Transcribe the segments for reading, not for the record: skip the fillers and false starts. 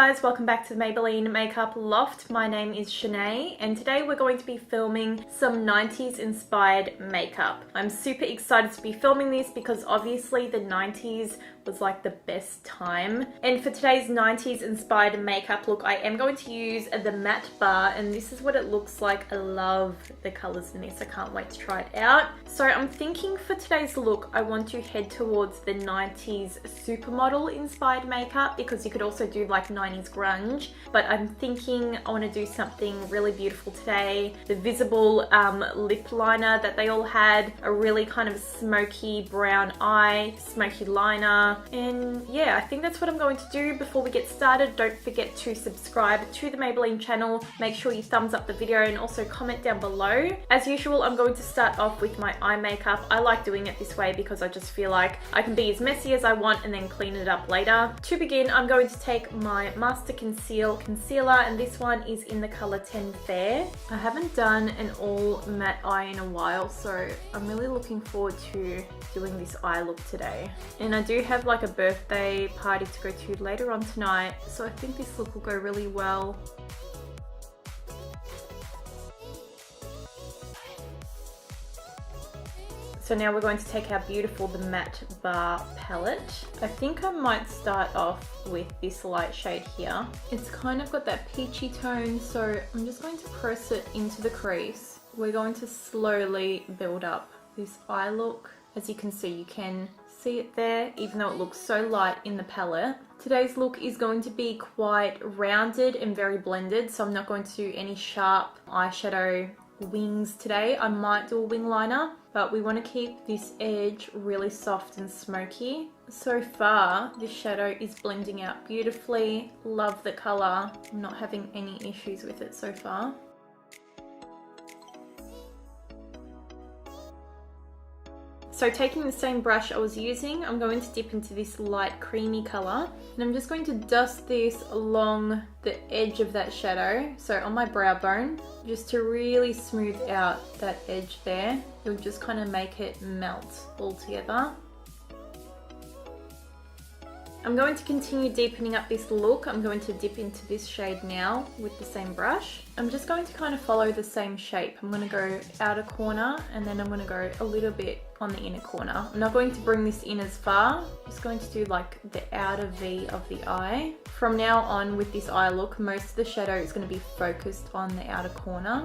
guys, welcome back to the Maybelline Makeup Loft. My name is Senay and today we're going to be filming some 90s inspired makeup. I'm super excited to be filming this because obviously the 90s was like the best time. And for today's 90s inspired makeup look, I am going to use the matte bar and this is what it looks like. I love the colors in this. I can't wait to try it out. So I'm thinking for today's look, I want to head towards the 90s supermodel inspired makeup because you could also do like 90s grunge, but I'm thinking I want to do something really beautiful today. The visible lip liner that they all had, a really kind of smoky brown eye, smoky liner. And yeah, I think that's what I'm going to do. Before we get started, don't forget to subscribe to the Maybelline channel. Make sure you thumbs up the video and also comment down below. As usual, I'm going to start off with my eye makeup. I like doing it this way because I just feel like I can be as messy as I want and then clean it up later. To begin, I'm going to take my Master Concealer and this one is in the color 10 Fair. I haven't done an all matte eye in a while, so I'm really looking forward to doing this eye look today. And I do have like a birthday party to go to later on tonight, so I think this look will go really well. So now we're going to take our beautiful the matte bar palette. I think I might start off with this light shade here. It's kind of got that peachy tone, so I'm just going to press it into the crease. We're going to slowly build up this eye look. As you can see it there, even though it looks so light in the palette. Today's look is going to be quite rounded and very blended, so I'm not going to do any sharp eyeshadow wings today. I might do a wing liner, but we want to keep this edge really soft and smoky. So far, this shadow is blending out beautifully. Love the color. I'm not having any issues with it so far. So taking the same brush I was using, I'm going to dip into this light creamy color and I'm just going to dust this along the edge of that shadow, so on my brow bone, just to really smooth out that edge there. It'll just kind of make it melt all together. I'm going to continue deepening up this look. I'm going to dip into this shade now with the same brush. I'm just going to kind of follow the same shape. I'm going to go outer corner and then I'm going to go a little bit on the inner corner. I'm not going to bring this in as far. I'm just going to do like the outer V of the eye. From now on with this eye look, most of the shadow is going to be focused on the outer corner.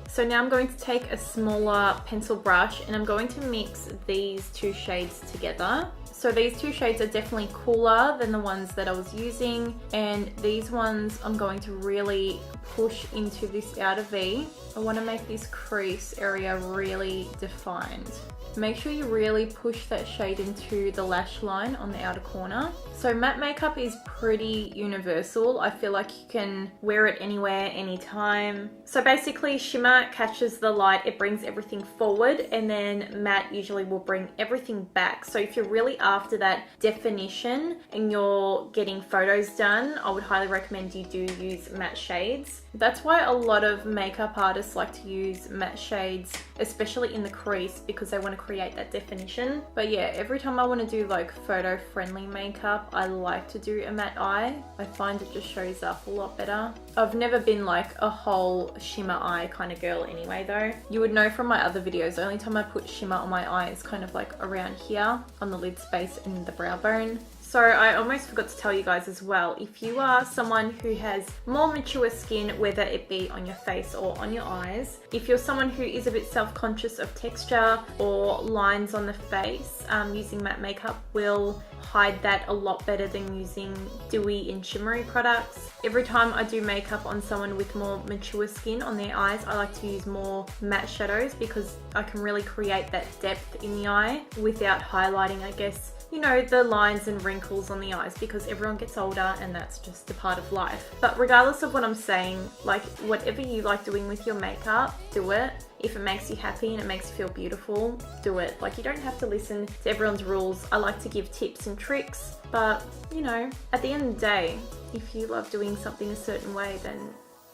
So now I'm going to take a smaller pencil brush and I'm going to mix these two shades together. So these two shades are definitely cooler than the ones that I was using, and these ones I'm going to really push into this outer V. I want to make this crease area really defined. Make sure you really push that shade into the lash line on the outer corner. So matte makeup is pretty universal. I feel like you can wear it anywhere, anytime. So basically shimmer catches the light, it brings everything forward, and then matte usually will bring everything back. So if you're really after that definition and you're getting photos done, I would highly recommend you do use matte shades. That's why a lot of makeup artists like to use matte shades, especially in the crease, because they want to create that definition. But yeah, every time I want to do like photo friendly makeup, I like to do a matte eye. I find it just shows up a lot better. I've never been like a whole shimmer eye kind of girl anyway though. You would know from my other videos, the only time I put shimmer on my eye is kind of like around here on the lid space and the brow bone. So I almost forgot to tell you guys as well, if you are someone who has more mature skin, whether it be on your face or on your eyes, if you're someone who is a bit self-conscious of texture or lines on the face, using matte makeup will hide that a lot better than using dewy and shimmery products. Every time I do makeup on someone with more mature skin on their eyes, I like to use more matte shadows because I can really create that depth in the eye without highlighting, I guess, you know, the lines and wrinkles on the eyes, because everyone gets older and that's just a part of life. But regardless of what I'm saying, like whatever you like doing with your makeup, do it. If it makes you happy and it makes you feel beautiful, do it. Like, you don't have to listen to everyone's rules. I like to give tips and tricks, but you know, at the end of the day, if you love doing something a certain way, then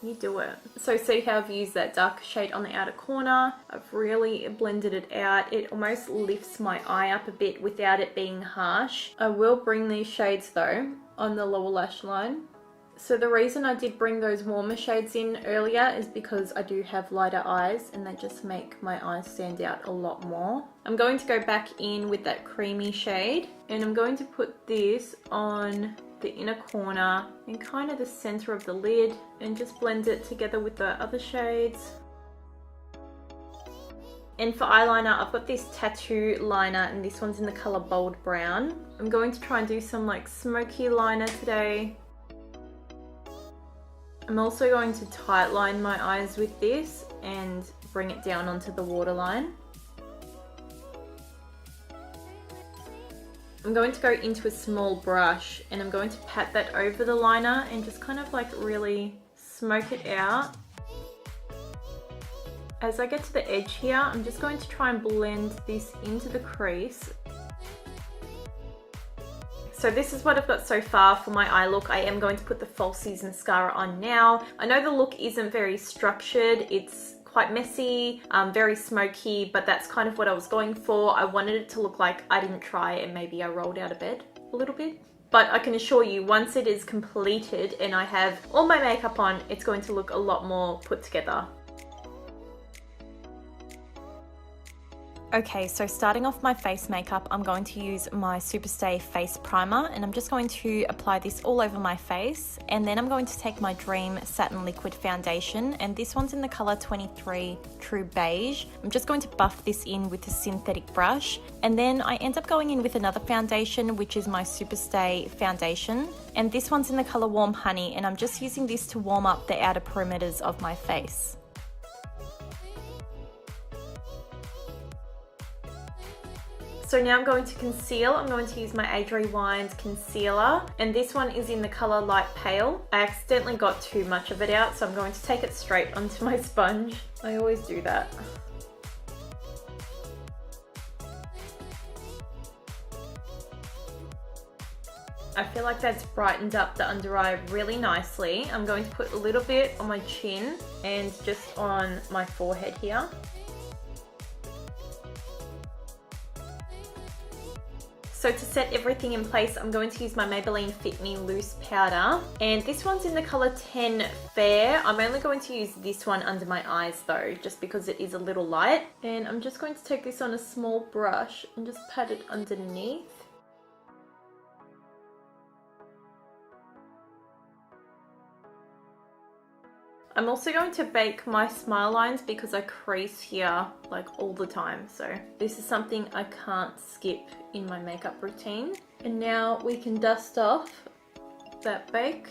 You do it. So see how I've used that darker shade on the outer corner? I've really blended it out. It almost lifts my eye up a bit without it being harsh. I will bring these shades though on the lower lash line. So the reason I did bring those warmer shades in earlier is because I do have lighter eyes and they just make my eyes stand out a lot more. I'm going to go back in with that creamy shade and I'm going to put this on the inner corner and kind of the center of the lid and just blend it together with the other shades. And for eyeliner, I've got this tattoo liner and this one's in the color Bold Brown. I'm going to try and do some like smoky liner today. I'm also going to tight line my eyes with this and bring it down onto the waterline. I'm going to go into a small brush and I'm going to pat that over the liner and just kind of like really smoke it out. As I get to the edge here, I'm just going to try and blend this into the crease. So this is what I've got so far for my eye look. I am going to put the Falsies mascara on now. I know the look isn't very structured. It's quite messy, very smoky, but that's kind of what I was going for. I wanted it to look like I didn't try and maybe I rolled out of bed a little bit. But I can assure you, once it is completed and I have all my makeup on, it's going to look a lot more put together. Okay, so starting off my face makeup, I'm going to use my Superstay Face Primer and I'm just going to apply this all over my face, and then I'm going to take my Dream Satin Liquid Foundation, and this one's in the color 23 True Beige. I'm just going to buff this in with a synthetic brush, and then I end up going in with another foundation, which is my Superstay Foundation, and this one's in the color Warm Honey, and I'm just using this to warm up the outer perimeters of my face. So now I'm going to conceal. I'm going to use my Age Rewind concealer, and this one is in the color Light Pale. I accidentally got too much of it out, so I'm going to take it straight onto my sponge. I always do that. I feel like that's brightened up the under eye really nicely. I'm going to put a little bit on my chin and just on my forehead here. So to set everything in place, I'm going to use my Maybelline Fit Me Loose Powder. And this one's in the color 10 Fair. I'm only going to use this one under my eyes though, just because it is a little light. And I'm just going to take this on a small brush and just pat it underneath. I'm also going to bake my smile lines because I crease here like all the time. So this is something I can't skip in my makeup routine. And now we can dust off that bake.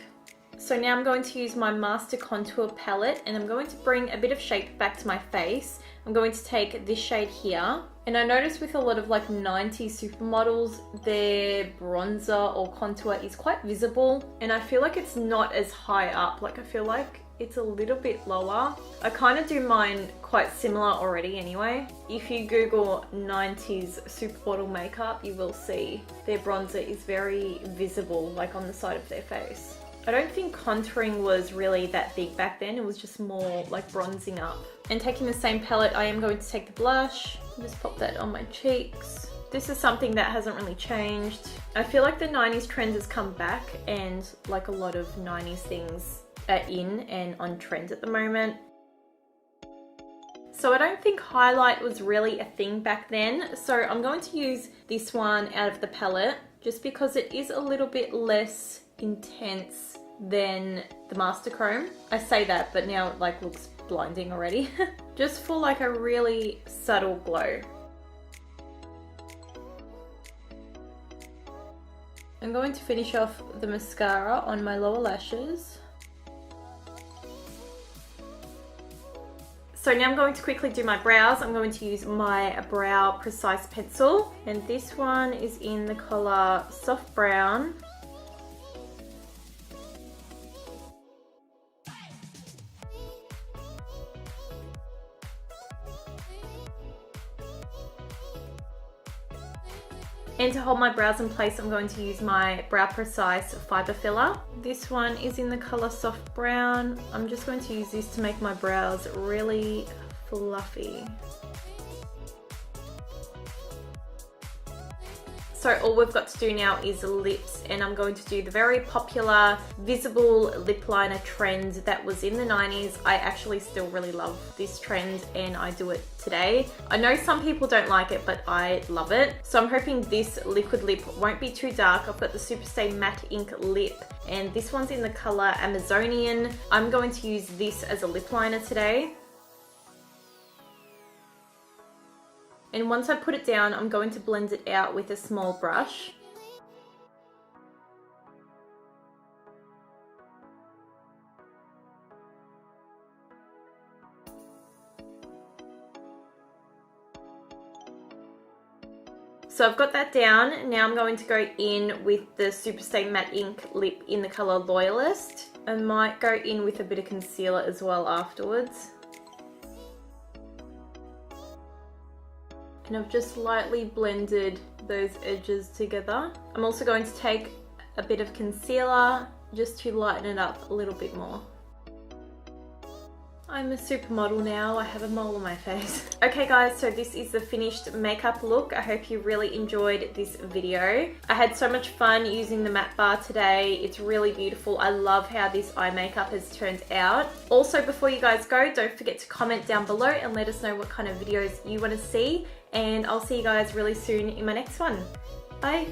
So now I'm going to use my Master Contour palette and I'm going to bring a bit of shape back to my face. I'm going to take this shade here. And I noticed with a lot of like 90s supermodels, their bronzer or contour is quite visible. And I feel like it's not as high up. Like I feel like it's a little bit lower. I kind of do mine quite similar already anyway. If you Google 90s supermodel makeup, you will see their bronzer is very visible, like on the side of their face. I don't think contouring was really that big back then. It was just more like bronzing up. And taking the same palette, I am going to take the blush and just pop that on my cheeks. This is something that hasn't really changed. I feel like the 90s trend has come back and like a lot of 90s things are in and on trend at the moment. So I don't think highlight was really a thing back then. So I'm going to use this one out of the palette just because it is a little bit less intense than the Master Chrome. I say that, but now it like looks blinding already. Just for like a really subtle glow. I'm going to finish off the mascara on my lower lashes. So now I'm going to quickly do my brows. I'm going to use my Brow Precise pencil, and this one is in the color Soft Brown. And to hold my brows in place, I'm going to use my Brow Precise Fiber Filler. This one is in the color Soft Brown. I'm just going to use this to make my brows really fluffy. So all we've got to do now is lips, and I'm going to do the very popular visible lip liner trend that was in the 90s. I actually still really love this trend and I do it today. I know some people don't like it, but I love it. So I'm hoping this liquid lip won't be too dark. I've got the Superstay Matte Ink Lip, and this one's in the color Amazonian. I'm going to use this as a lip liner today. And once I put it down, I'm going to blend it out with a small brush. So I've got that down. Now I'm going to go in with the Superstay Matte Ink Lip in the color Loyalist. I might go in with a bit of concealer as well afterwards. And I've just lightly blended those edges together. I'm also going to take a bit of concealer just to lighten it up a little bit more. I'm a supermodel now, I have a mole on my face. Okay guys, so this is the finished makeup look. I hope you really enjoyed this video. I had so much fun using the matte bar today. It's really beautiful. I love how this eye makeup has turned out. Also, before you guys go, don't forget to comment down below and let us know what kind of videos you want to see. And I'll see you guys really soon in my next one. Bye!